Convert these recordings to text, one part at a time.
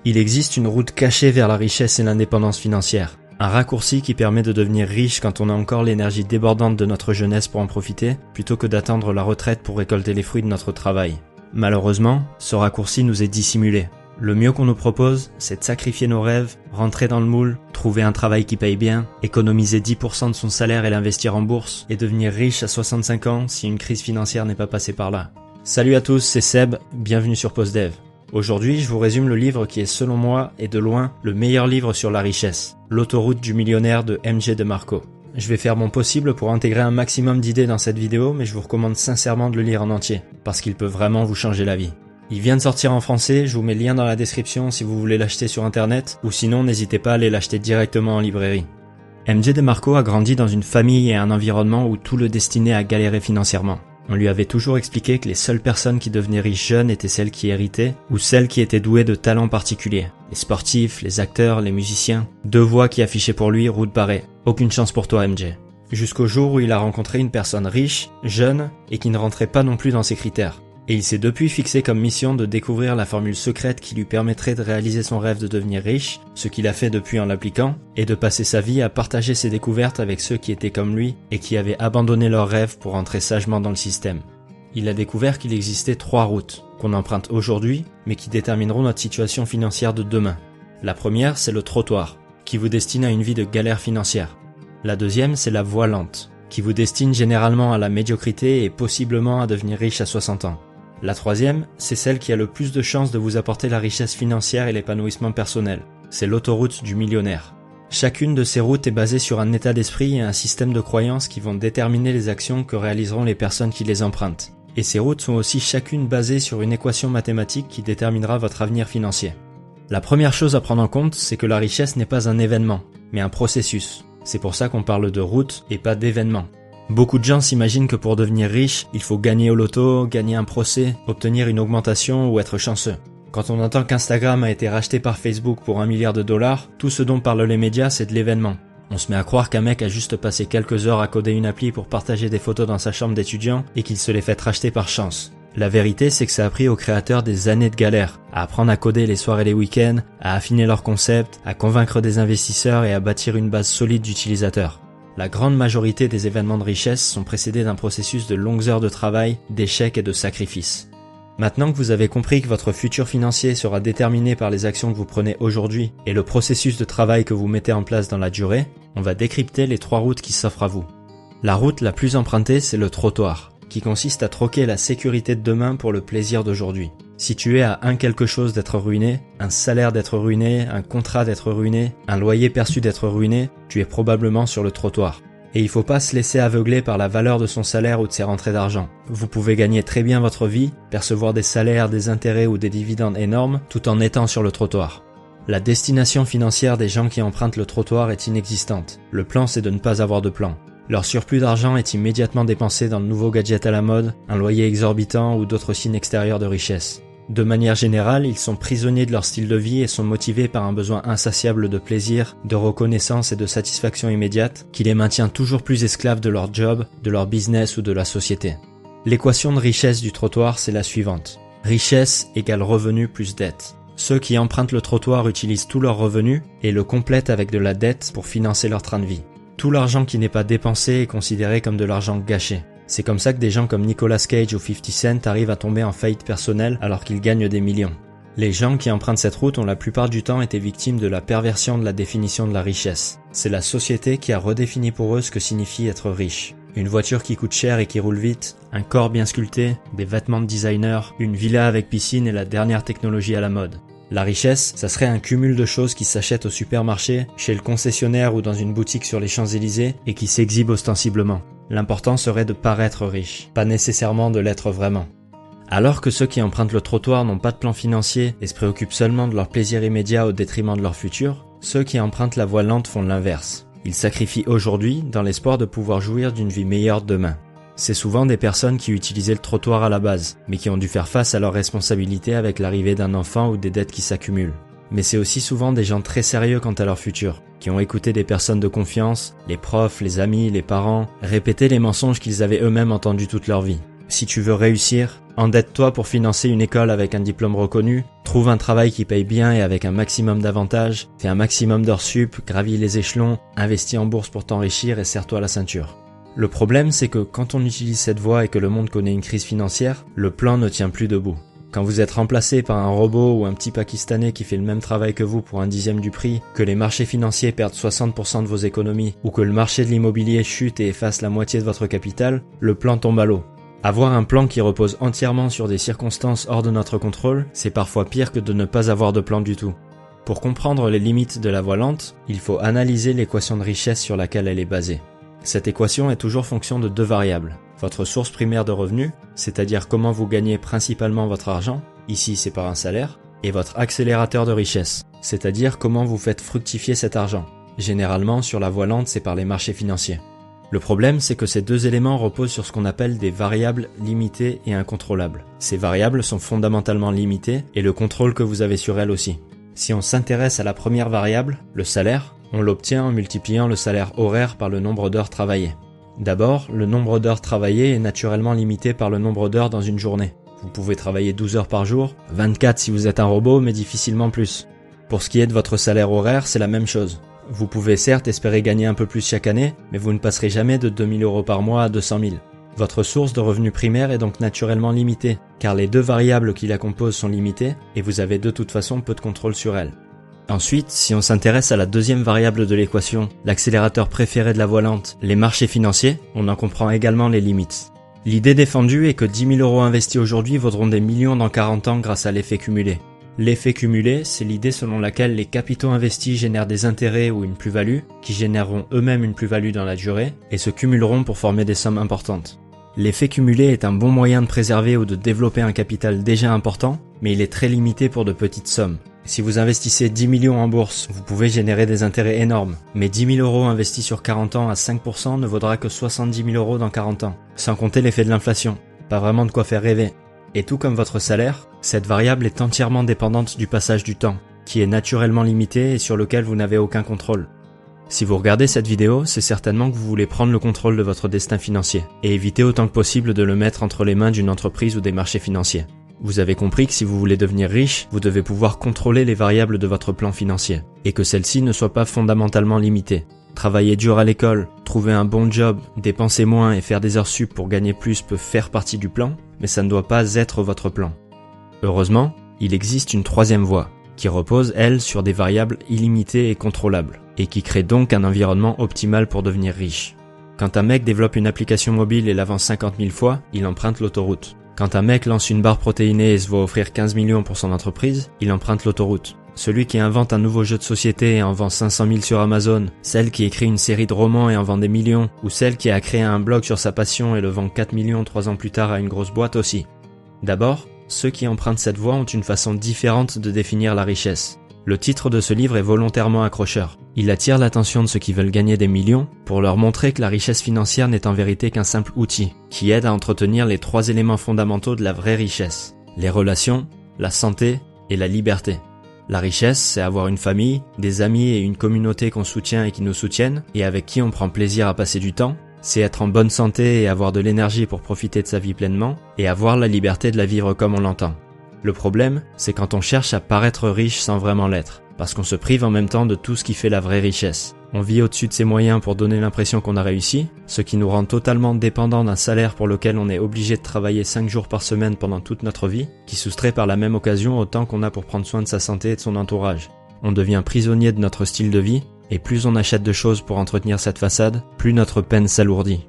Il existe une route cachée vers la richesse et l'indépendance financière. Un raccourci qui permet de devenir riche quand on a encore l'énergie débordante de notre jeunesse pour en profiter, plutôt que d'attendre la retraite pour récolter les fruits de notre travail. Malheureusement, ce raccourci nous est dissimulé. Le mieux qu'on nous propose, c'est de sacrifier nos rêves, rentrer dans le moule, trouver un travail qui paye bien, économiser 10% de son salaire et l'investir en bourse, et devenir riche à 65 ans si une crise financière n'est pas passée par là. Salut à tous, c'est Seb, bienvenue sur PostDev. Aujourd'hui, je vous résume le livre qui est selon moi et de loin le meilleur livre sur la richesse, L'autoroute du millionnaire de MJ DeMarco. Je vais faire mon possible pour intégrer un maximum d'idées dans cette vidéo, mais je vous recommande sincèrement de le lire en entier, parce qu'il peut vraiment vous changer la vie. Il vient de sortir en français, je vous mets le lien dans la description si vous voulez l'acheter sur internet, ou sinon n'hésitez pas à aller l'acheter directement en librairie. MJ DeMarco a grandi dans une famille et un environnement où tout le destinait à galérer financièrement. On lui avait toujours expliqué que les seules personnes qui devenaient riches jeunes étaient celles qui héritaient ou celles qui étaient douées de talents particuliers. Les sportifs, les acteurs, les musiciens. 2 voix qui affichaient pour lui route barrée. Aucune chance pour toi MJ. Jusqu'au jour où il a rencontré une personne riche, jeune et qui ne rentrait pas non plus dans ses critères. Et il s'est depuis fixé comme mission de découvrir la formule secrète qui lui permettrait de réaliser son rêve de devenir riche, ce qu'il a fait depuis en l'appliquant, et de passer sa vie à partager ses découvertes avec ceux qui étaient comme lui et qui avaient abandonné leurs rêves pour entrer sagement dans le système. Il a découvert qu'il existait 3 routes, qu'on emprunte aujourd'hui, mais qui détermineront notre situation financière de demain. La première, c'est le trottoir, qui vous destine à une vie de galère financière. La deuxième, c'est la voie lente, qui vous destine généralement à la médiocrité et possiblement à devenir riche à 60 ans. La troisième, c'est celle qui a le plus de chances de vous apporter la richesse financière et l'épanouissement personnel. C'est l'autoroute du millionnaire. Chacune de ces routes est basée sur un état d'esprit et un système de croyances qui vont déterminer les actions que réaliseront les personnes qui les empruntent. Et ces routes sont aussi chacune basées sur une équation mathématique qui déterminera votre avenir financier. La première chose à prendre en compte, c'est que la richesse n'est pas un événement, mais un processus. C'est pour ça qu'on parle de route et pas d'événement. Beaucoup de gens s'imaginent que pour devenir riche, il faut gagner au loto, gagner un procès, obtenir une augmentation ou être chanceux. Quand on entend qu'Instagram a été racheté par Facebook pour $1 milliard, tout ce dont parlent les médias, c'est de l'événement. On se met à croire qu'un mec a juste passé quelques heures à coder une appli pour partager des photos dans sa chambre d'étudiant et qu'il se les fait racheter par chance. La vérité, c'est que ça a pris aux créateurs des années de galère, à apprendre à coder les soirs et les week-ends, à affiner leur concept, à convaincre des investisseurs et à bâtir une base solide d'utilisateurs. La grande majorité des événements de richesse sont précédés d'un processus de longues heures de travail, d'échecs et de sacrifices. Maintenant que vous avez compris que votre futur financier sera déterminé par les actions que vous prenez aujourd'hui et le processus de travail que vous mettez en place dans la durée, on va décrypter les 3 routes qui s'offrent à vous. La route la plus empruntée, c'est le trottoir, qui consiste à troquer la sécurité de demain pour le plaisir d'aujourd'hui. Si tu es à un quelque chose d'être ruiné, un salaire d'être ruiné, un contrat d'être ruiné, un loyer perçu d'être ruiné, tu es probablement sur le trottoir. Et il faut pas se laisser aveugler par la valeur de son salaire ou de ses rentrées d'argent. Vous pouvez gagner très bien votre vie, percevoir des salaires, des intérêts ou des dividendes énormes, tout en étant sur le trottoir. La destination financière des gens qui empruntent le trottoir est inexistante. Le plan, c'est de ne pas avoir de plan. Leur surplus d'argent est immédiatement dépensé dans le nouveau gadget à la mode, un loyer exorbitant ou d'autres signes extérieurs de richesse. De manière générale, ils sont prisonniers de leur style de vie et sont motivés par un besoin insatiable de plaisir, de reconnaissance et de satisfaction immédiate qui les maintient toujours plus esclaves de leur job, de leur business ou de la société. L'équation de richesse du trottoir, c'est la suivante. Richesse égale revenu plus dette. Ceux qui empruntent le trottoir utilisent tout leur revenu et le complètent avec de la dette pour financer leur train de vie. Tout l'argent qui n'est pas dépensé est considéré comme de l'argent gâché. C'est comme ça que des gens comme Nicolas Cage ou 50 Cent arrivent à tomber en faillite personnelle alors qu'ils gagnent des millions. Les gens qui empruntent cette route ont la plupart du temps été victimes de la perversion de la définition de la richesse. C'est la société qui a redéfini pour eux ce que signifie être riche. Une voiture qui coûte cher et qui roule vite, un corps bien sculpté, des vêtements de designer, une villa avec piscine et la dernière technologie à la mode. La richesse, ça serait un cumul de choses qui s'achètent au supermarché, chez le concessionnaire ou dans une boutique sur les Champs-Élysées et qui s'exhibent ostensiblement. L'important serait de paraître riche, pas nécessairement de l'être vraiment. Alors que ceux qui empruntent le trottoir n'ont pas de plan financier et se préoccupent seulement de leur plaisir immédiat au détriment de leur futur, ceux qui empruntent la voie lente font l'inverse. Ils sacrifient aujourd'hui dans l'espoir de pouvoir jouir d'une vie meilleure demain. C'est souvent des personnes qui utilisaient le trottoir à la base, mais qui ont dû faire face à leurs responsabilités avec l'arrivée d'un enfant ou des dettes qui s'accumulent. Mais c'est aussi souvent des gens très sérieux quant à leur futur, qui ont écouté des personnes de confiance, les profs, les amis, les parents, répéter les mensonges qu'ils avaient eux-mêmes entendus toute leur vie. Si tu veux réussir, endette-toi pour financer une école avec un diplôme reconnu, trouve un travail qui paye bien et avec un maximum d'avantages, fais un maximum d'heures sup, gravis les échelons, investis en bourse pour t'enrichir et serre-toi la ceinture. Le problème, c'est que quand on utilise cette voie et que le monde connaît une crise financière, le plan ne tient plus debout. Quand vous êtes remplacé par un robot ou un petit Pakistanais qui fait le même travail que vous pour un dixième du prix, que les marchés financiers perdent 60% de vos économies, ou que le marché de l'immobilier chute et efface la moitié de votre capital, le plan tombe à l'eau. Avoir un plan qui repose entièrement sur des circonstances hors de notre contrôle, c'est parfois pire que de ne pas avoir de plan du tout. Pour comprendre les limites de la voie lente, il faut analyser l'équation de richesse sur laquelle elle est basée. Cette équation est toujours fonction de deux variables. Votre source primaire de revenus, c'est-à-dire comment vous gagnez principalement votre argent, ici c'est par un salaire, et votre accélérateur de richesse, c'est-à-dire comment vous faites fructifier cet argent. Généralement, sur la voie lente, c'est par les marchés financiers. Le problème, c'est que ces deux éléments reposent sur ce qu'on appelle des variables limitées et incontrôlables. Ces variables sont fondamentalement limitées et le contrôle que vous avez sur elles aussi. Si on s'intéresse à la première variable, le salaire, on l'obtient en multipliant le salaire horaire par le nombre d'heures travaillées. D'abord, le nombre d'heures travaillées est naturellement limité par le nombre d'heures dans une journée. Vous pouvez travailler 12 heures par jour, 24 si vous êtes un robot, mais difficilement plus. Pour ce qui est de votre salaire horaire, c'est la même chose. Vous pouvez certes espérer gagner un peu plus chaque année, mais vous ne passerez jamais de 2 000 € par mois à 200 000. Votre source de revenus primaire est donc naturellement limitée, car les deux variables qui la composent sont limitées, et vous avez de toute façon peu de contrôle sur elles. Ensuite, si on s'intéresse à la deuxième variable de l'équation, l'accélérateur préféré de la voie lente, les marchés financiers, on en comprend également les limites. L'idée défendue est que 10 000 € investis aujourd'hui vaudront des millions dans 40 ans grâce à l'effet cumulé. L'effet cumulé, c'est l'idée selon laquelle les capitaux investis génèrent des intérêts ou une plus-value, qui généreront eux-mêmes une plus-value dans la durée, et se cumuleront pour former des sommes importantes. L'effet cumulé est un bon moyen de préserver ou de développer un capital déjà important, mais il est très limité pour de petites sommes. Si vous investissez 10 millions en bourse, vous pouvez générer des intérêts énormes, mais 10 000 € investis sur 40 ans à 5% ne vaudra que 70 000 € dans 40 ans, sans compter l'effet de l'inflation. Pas vraiment de quoi faire rêver. Et tout comme votre salaire, cette variable est entièrement dépendante du passage du temps, qui est naturellement limité et sur lequel vous n'avez aucun contrôle. Si vous regardez cette vidéo, c'est certainement que vous voulez prendre le contrôle de votre destin financier, et éviter autant que possible de le mettre entre les mains d'une entreprise ou des marchés financiers. Vous avez compris que si vous voulez devenir riche, vous devez pouvoir contrôler les variables de votre plan financier, et que celles-ci ne soient pas fondamentalement limitées. Travailler dur à l'école, trouver un bon job, dépenser moins et faire des heures sup pour gagner plus peut faire partie du plan, mais ça ne doit pas être votre plan. Heureusement, il existe une troisième voie, qui repose, elle, sur des variables illimitées et contrôlables, et qui crée donc un environnement optimal pour devenir riche. Quand un mec développe une application mobile et la vend 50 000 fois, il emprunte l'autoroute. Quand un mec lance une barre protéinée et se voit offrir 15 millions pour son entreprise, il emprunte l'autoroute. Celui qui invente un nouveau jeu de société et en vend 500 000 sur Amazon, celle qui écrit une série de romans et en vend des millions, ou celle qui a créé un blog sur sa passion et le vend 4 millions 3 ans plus tard à une grosse boîte aussi. D'abord, ceux qui empruntent cette voie ont une façon différente de définir la richesse. Le titre de ce livre est volontairement accrocheur. Il attire l'attention de ceux qui veulent gagner des millions pour leur montrer que la richesse financière n'est en vérité qu'un simple outil qui aide à entretenir les trois éléments fondamentaux de la vraie richesse. Les relations, la santé et la liberté. La richesse, c'est avoir une famille, des amis et une communauté qu'on soutient et qui nous soutiennent et avec qui on prend plaisir à passer du temps. C'est être en bonne santé et avoir de l'énergie pour profiter de sa vie pleinement et avoir la liberté de la vivre comme on l'entend. Le problème, c'est quand on cherche à paraître riche sans vraiment l'être, parce qu'on se prive en même temps de tout ce qui fait la vraie richesse. On vit au-dessus de ses moyens pour donner l'impression qu'on a réussi, ce qui nous rend totalement dépendants d'un salaire pour lequel on est obligé de travailler 5 jours par semaine pendant toute notre vie, qui soustrait par la même occasion au temps qu'on a pour prendre soin de sa santé et de son entourage. On devient prisonnier de notre style de vie, et plus on achète de choses pour entretenir cette façade, plus notre peine s'alourdit.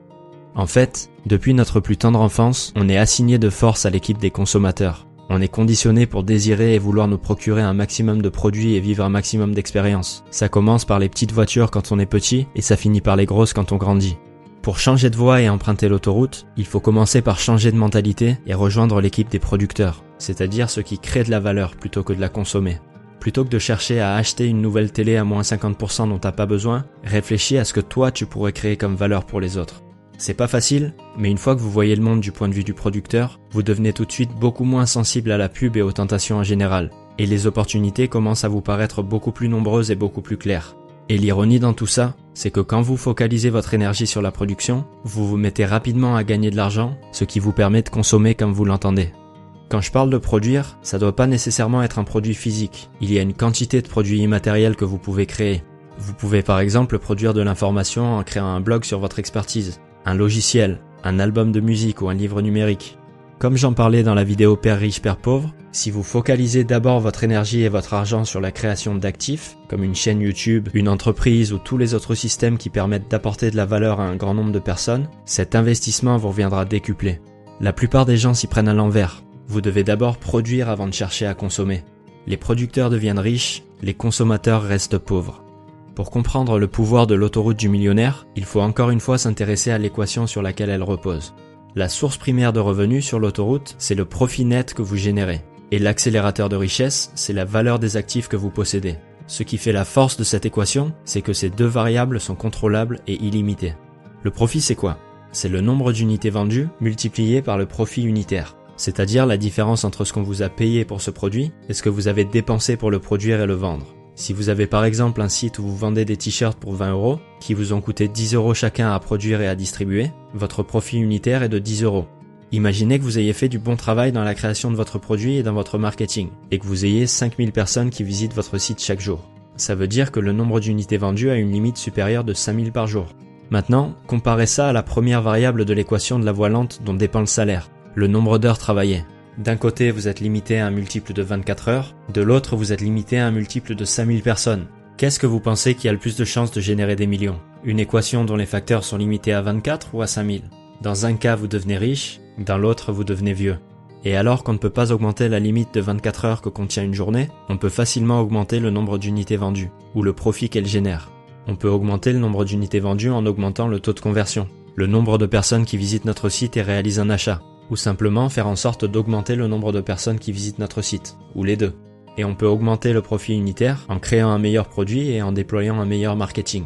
En fait, depuis notre plus tendre enfance, on est assigné de force à l'équipe des consommateurs. On est conditionné pour désirer et vouloir nous procurer un maximum de produits et vivre un maximum d'expériences. Ça commence par les petites voitures quand on est petit et ça finit par les grosses quand on grandit. Pour changer de voie et emprunter l'autoroute, il faut commencer par changer de mentalité et rejoindre l'équipe des producteurs, c'est-à-dire ceux qui créent de la valeur plutôt que de la consommer. Plutôt que de chercher à acheter une nouvelle télé à moins 50% dont t'as pas besoin, réfléchis à ce que toi tu pourrais créer comme valeur pour les autres. C'est pas facile, mais une fois que vous voyez le monde du point de vue du producteur, vous devenez tout de suite beaucoup moins sensible à la pub et aux tentations en général, et les opportunités commencent à vous paraître beaucoup plus nombreuses et beaucoup plus claires. Et l'ironie dans tout ça, c'est que quand vous focalisez votre énergie sur la production, vous vous mettez rapidement à gagner de l'argent, ce qui vous permet de consommer comme vous l'entendez. Quand je parle de produire, ça doit pas nécessairement être un produit physique. Il y a une quantité de produits immatériels que vous pouvez créer. Vous pouvez par exemple produire de l'information en créant un blog sur votre expertise, un logiciel, un album de musique ou un livre numérique. Comme j'en parlais dans la vidéo Père riche, Père pauvre, si vous focalisez d'abord votre énergie et votre argent sur la création d'actifs, comme une chaîne YouTube, une entreprise ou tous les autres systèmes qui permettent d'apporter de la valeur à un grand nombre de personnes, cet investissement vous reviendra décuplé. La plupart des gens s'y prennent à l'envers. Vous devez d'abord produire avant de chercher à consommer. Les producteurs deviennent riches, les consommateurs restent pauvres. Pour comprendre le pouvoir de l'autoroute du millionnaire, il faut encore une fois s'intéresser à l'équation sur laquelle elle repose. La source primaire de revenus sur l'autoroute, c'est le profit net que vous générez. Et l'accélérateur de richesse, c'est la valeur des actifs que vous possédez. Ce qui fait la force de cette équation, c'est que ces deux variables sont contrôlables et illimitées. Le profit, c'est quoi? C'est le nombre d'unités vendues multiplié par le profit unitaire, c'est-à-dire la différence entre ce qu'on vous a payé pour ce produit et ce que vous avez dépensé pour le produire et le vendre. Si vous avez par exemple un site où vous vendez des t-shirts pour 20 €, qui vous ont coûté 10 € chacun à produire et à distribuer, votre profit unitaire est de 10 €. Imaginez que vous ayez fait du bon travail dans la création de votre produit et dans votre marketing, et que vous ayez 5000 personnes qui visitent votre site chaque jour. Ça veut dire que le nombre d'unités vendues a une limite supérieure de 5000 par jour. Maintenant, comparez ça à la première variable de l'équation de la voie lente dont dépend le salaire, le nombre d'heures travaillées. D'un côté, vous êtes limité à un multiple de 24 heures, de l'autre, vous êtes limité à un multiple de 5000 personnes. Qu'est-ce que vous pensez qui a le plus de chances de générer des millions? Une équation dont les facteurs sont limités à 24 ou à 5000? Dans un cas, vous devenez riche, dans l'autre, vous devenez vieux. Et alors qu'on ne peut pas augmenter la limite de 24 heures que contient une journée, on peut facilement augmenter le nombre d'unités vendues, ou le profit qu'elles génèrent. On peut augmenter le nombre d'unités vendues en augmentant le taux de conversion, le nombre de personnes qui visitent notre site et réalisent un achat, ou simplement faire en sorte d'augmenter le nombre de personnes qui visitent notre site, ou les deux. Et on peut augmenter le profit unitaire en créant un meilleur produit et en déployant un meilleur marketing.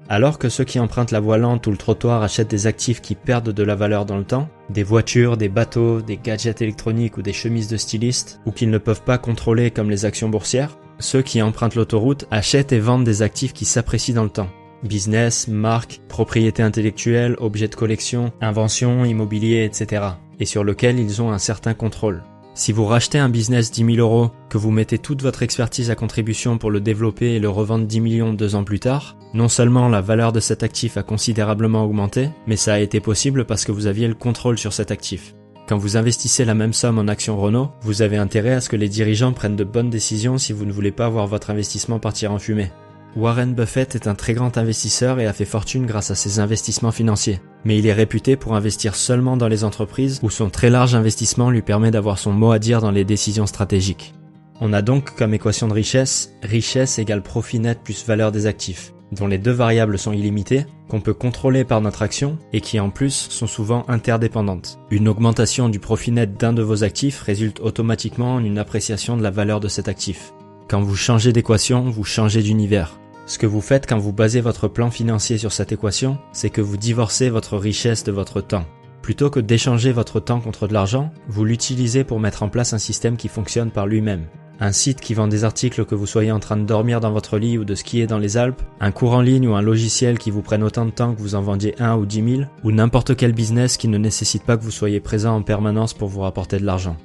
Alors que ceux qui empruntent la voie lente ou le trottoir achètent des actifs qui perdent de la valeur dans le temps, des voitures, des bateaux, des gadgets électroniques ou des chemises de stylistes, ou qu'ils ne peuvent pas contrôler comme les actions boursières, ceux qui empruntent l'autoroute achètent et vendent des actifs qui s'apprécient dans le temps. Business, marque, propriété intellectuelle, objets de collection, inventions, immobilier, etc. Et sur lequel ils ont un certain contrôle. Si vous rachetez un business 10 000 €, que vous mettez toute votre expertise à contribution pour le développer et le revendre 10 millions 2 ans plus tard, non seulement la valeur de cet actif a considérablement augmenté, mais ça a été possible parce que vous aviez le contrôle sur cet actif. Quand vous investissez la même somme en actions Renault, vous avez intérêt à ce que les dirigeants prennent de bonnes décisions si vous ne voulez pas voir votre investissement partir en fumée. Warren Buffett est un très grand investisseur et a fait fortune grâce à ses investissements financiers. Mais il est réputé pour investir seulement dans les entreprises où son très large investissement lui permet d'avoir son mot à dire dans les décisions stratégiques. On a donc comme équation de richesse, richesse égale profit net plus valeur des actifs, dont les deux variables sont illimitées, qu'on peut contrôler par notre action et qui en plus sont souvent interdépendantes. Une augmentation du profit net d'un de vos actifs résulte automatiquement en une appréciation de la valeur de cet actif. Quand vous changez d'équation, vous changez d'univers. Ce que vous faites quand vous basez votre plan financier sur cette équation, c'est que vous divorcez votre richesse de votre temps. Plutôt que d'échanger votre temps contre de l'argent, vous l'utilisez pour mettre en place un système qui fonctionne par lui-même. Un site qui vend des articles que vous soyez en train de dormir dans votre lit ou de skier dans les Alpes, un cours en ligne ou un logiciel qui vous prenne autant de temps que vous en vendiez 1 ou 10 000, ou n'importe quel business qui ne nécessite pas que vous soyez présent en permanence pour vous rapporter de l'argent.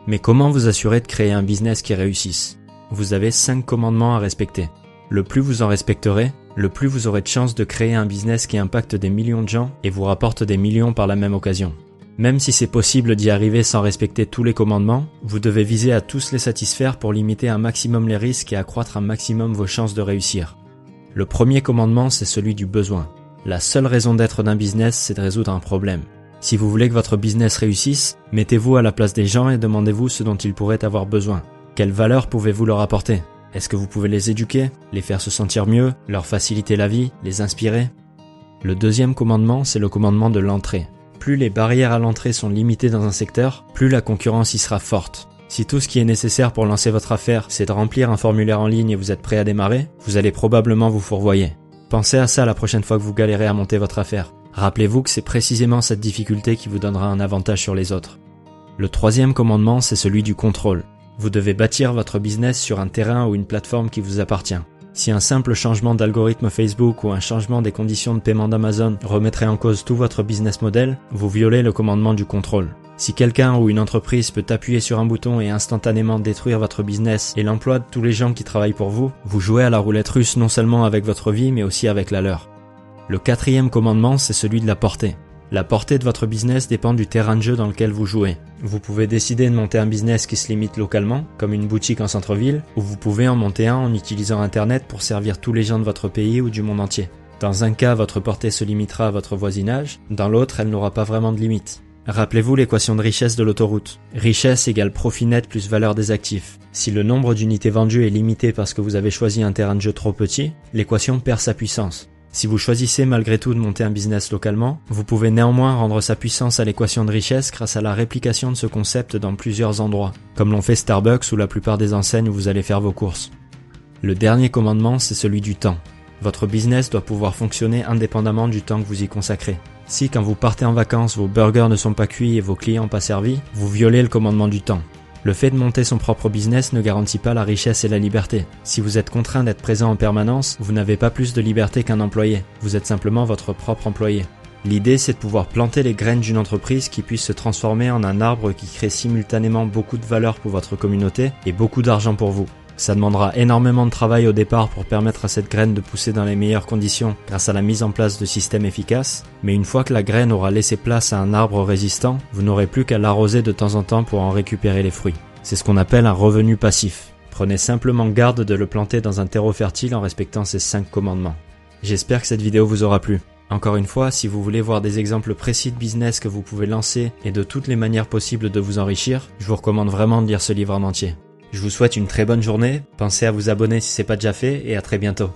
Mais comment vous assurer de créer un business qui réussisse? Vous avez 5 commandements à respecter. Le plus vous en respecterez, le plus vous aurez de chances de créer un business qui impacte des millions de gens et vous rapporte des millions par la même occasion. Même si c'est possible d'y arriver sans respecter tous les commandements, vous devez viser à tous les satisfaire pour limiter un maximum les risques et accroître un maximum vos chances de réussir. Le premier commandement, c'est celui du besoin. La seule raison d'être d'un business, c'est de résoudre un problème. Si vous voulez que votre business réussisse, mettez-vous à la place des gens et demandez-vous ce dont ils pourraient avoir besoin. Quelle valeur pouvez-vous leur apporter ? Est-ce que vous pouvez les éduquer, les faire se sentir mieux, leur faciliter la vie, les inspirer? Le deuxième commandement, c'est le commandement de l'entrée. Plus les barrières à l'entrée sont limitées dans un secteur, plus la concurrence y sera forte. Si tout ce qui est nécessaire pour lancer votre affaire, c'est de remplir un formulaire en ligne et vous êtes prêt à démarrer, vous allez probablement vous fourvoyer. Pensez à ça la prochaine fois que vous galérez à monter votre affaire. Rappelez-vous que c'est précisément cette difficulté qui vous donnera un avantage sur les autres. Le troisième commandement, c'est celui du contrôle. Vous devez bâtir votre business sur un terrain ou une plateforme qui vous appartient. Si un simple changement d'algorithme Facebook ou un changement des conditions de paiement d'Amazon remettrait en cause tout votre business model, vous violez le commandement du contrôle. Si quelqu'un ou une entreprise peut appuyer sur un bouton et instantanément détruire votre business et l'emploi de tous les gens qui travaillent pour vous, vous jouez à la roulette russe non seulement avec votre vie mais aussi avec la leur. Le 4e commandement, c'est celui de la portée. La portée de votre business dépend du terrain de jeu dans lequel vous jouez. Vous pouvez décider de monter un business qui se limite localement, comme une boutique en centre-ville, ou vous pouvez en monter un en utilisant Internet pour servir tous les gens de votre pays ou du monde entier. Dans un cas, votre portée se limitera à votre voisinage, dans l'autre, elle n'aura pas vraiment de limite. Rappelez-vous l'équation de richesse de l'autoroute. Richesse égale profit net plus valeur des actifs. Si le nombre d'unités vendues est limité parce que vous avez choisi un terrain de jeu trop petit, l'équation perd sa puissance. Si vous choisissez malgré tout de monter un business localement, vous pouvez néanmoins rendre sa puissance à l'équation de richesse grâce à la réplication de ce concept dans plusieurs endroits, comme l'ont fait Starbucks ou la plupart des enseignes où vous allez faire vos courses. Le dernier commandement, c'est celui du temps. Votre business doit pouvoir fonctionner indépendamment du temps que vous y consacrez. Si quand vous partez en vacances, vos burgers ne sont pas cuits et vos clients pas servis, vous violez le commandement du temps. Le fait de monter son propre business ne garantit pas la richesse et la liberté. Si vous êtes contraint d'être présent en permanence, vous n'avez pas plus de liberté qu'un employé. Vous êtes simplement votre propre employé. L'idée, c'est de pouvoir planter les graines d'une entreprise qui puisse se transformer en un arbre qui crée simultanément beaucoup de valeur pour votre communauté et beaucoup d'argent pour vous. Ça demandera énormément de travail au départ pour permettre à cette graine de pousser dans les meilleures conditions grâce à la mise en place de systèmes efficaces, mais une fois que la graine aura laissé place à un arbre résistant, vous n'aurez plus qu'à l'arroser de temps en temps pour en récupérer les fruits. C'est ce qu'on appelle un revenu passif. Prenez simplement garde de le planter dans un terreau fertile en respectant ces 5 commandements. J'espère que cette vidéo vous aura plu. Encore une fois, si vous voulez voir des exemples précis de business que vous pouvez lancer et de toutes les manières possibles de vous enrichir, je vous recommande vraiment de lire ce livre en entier. Je vous souhaite une très bonne journée, pensez à vous abonner si ce n'est pas déjà fait et à très bientôt.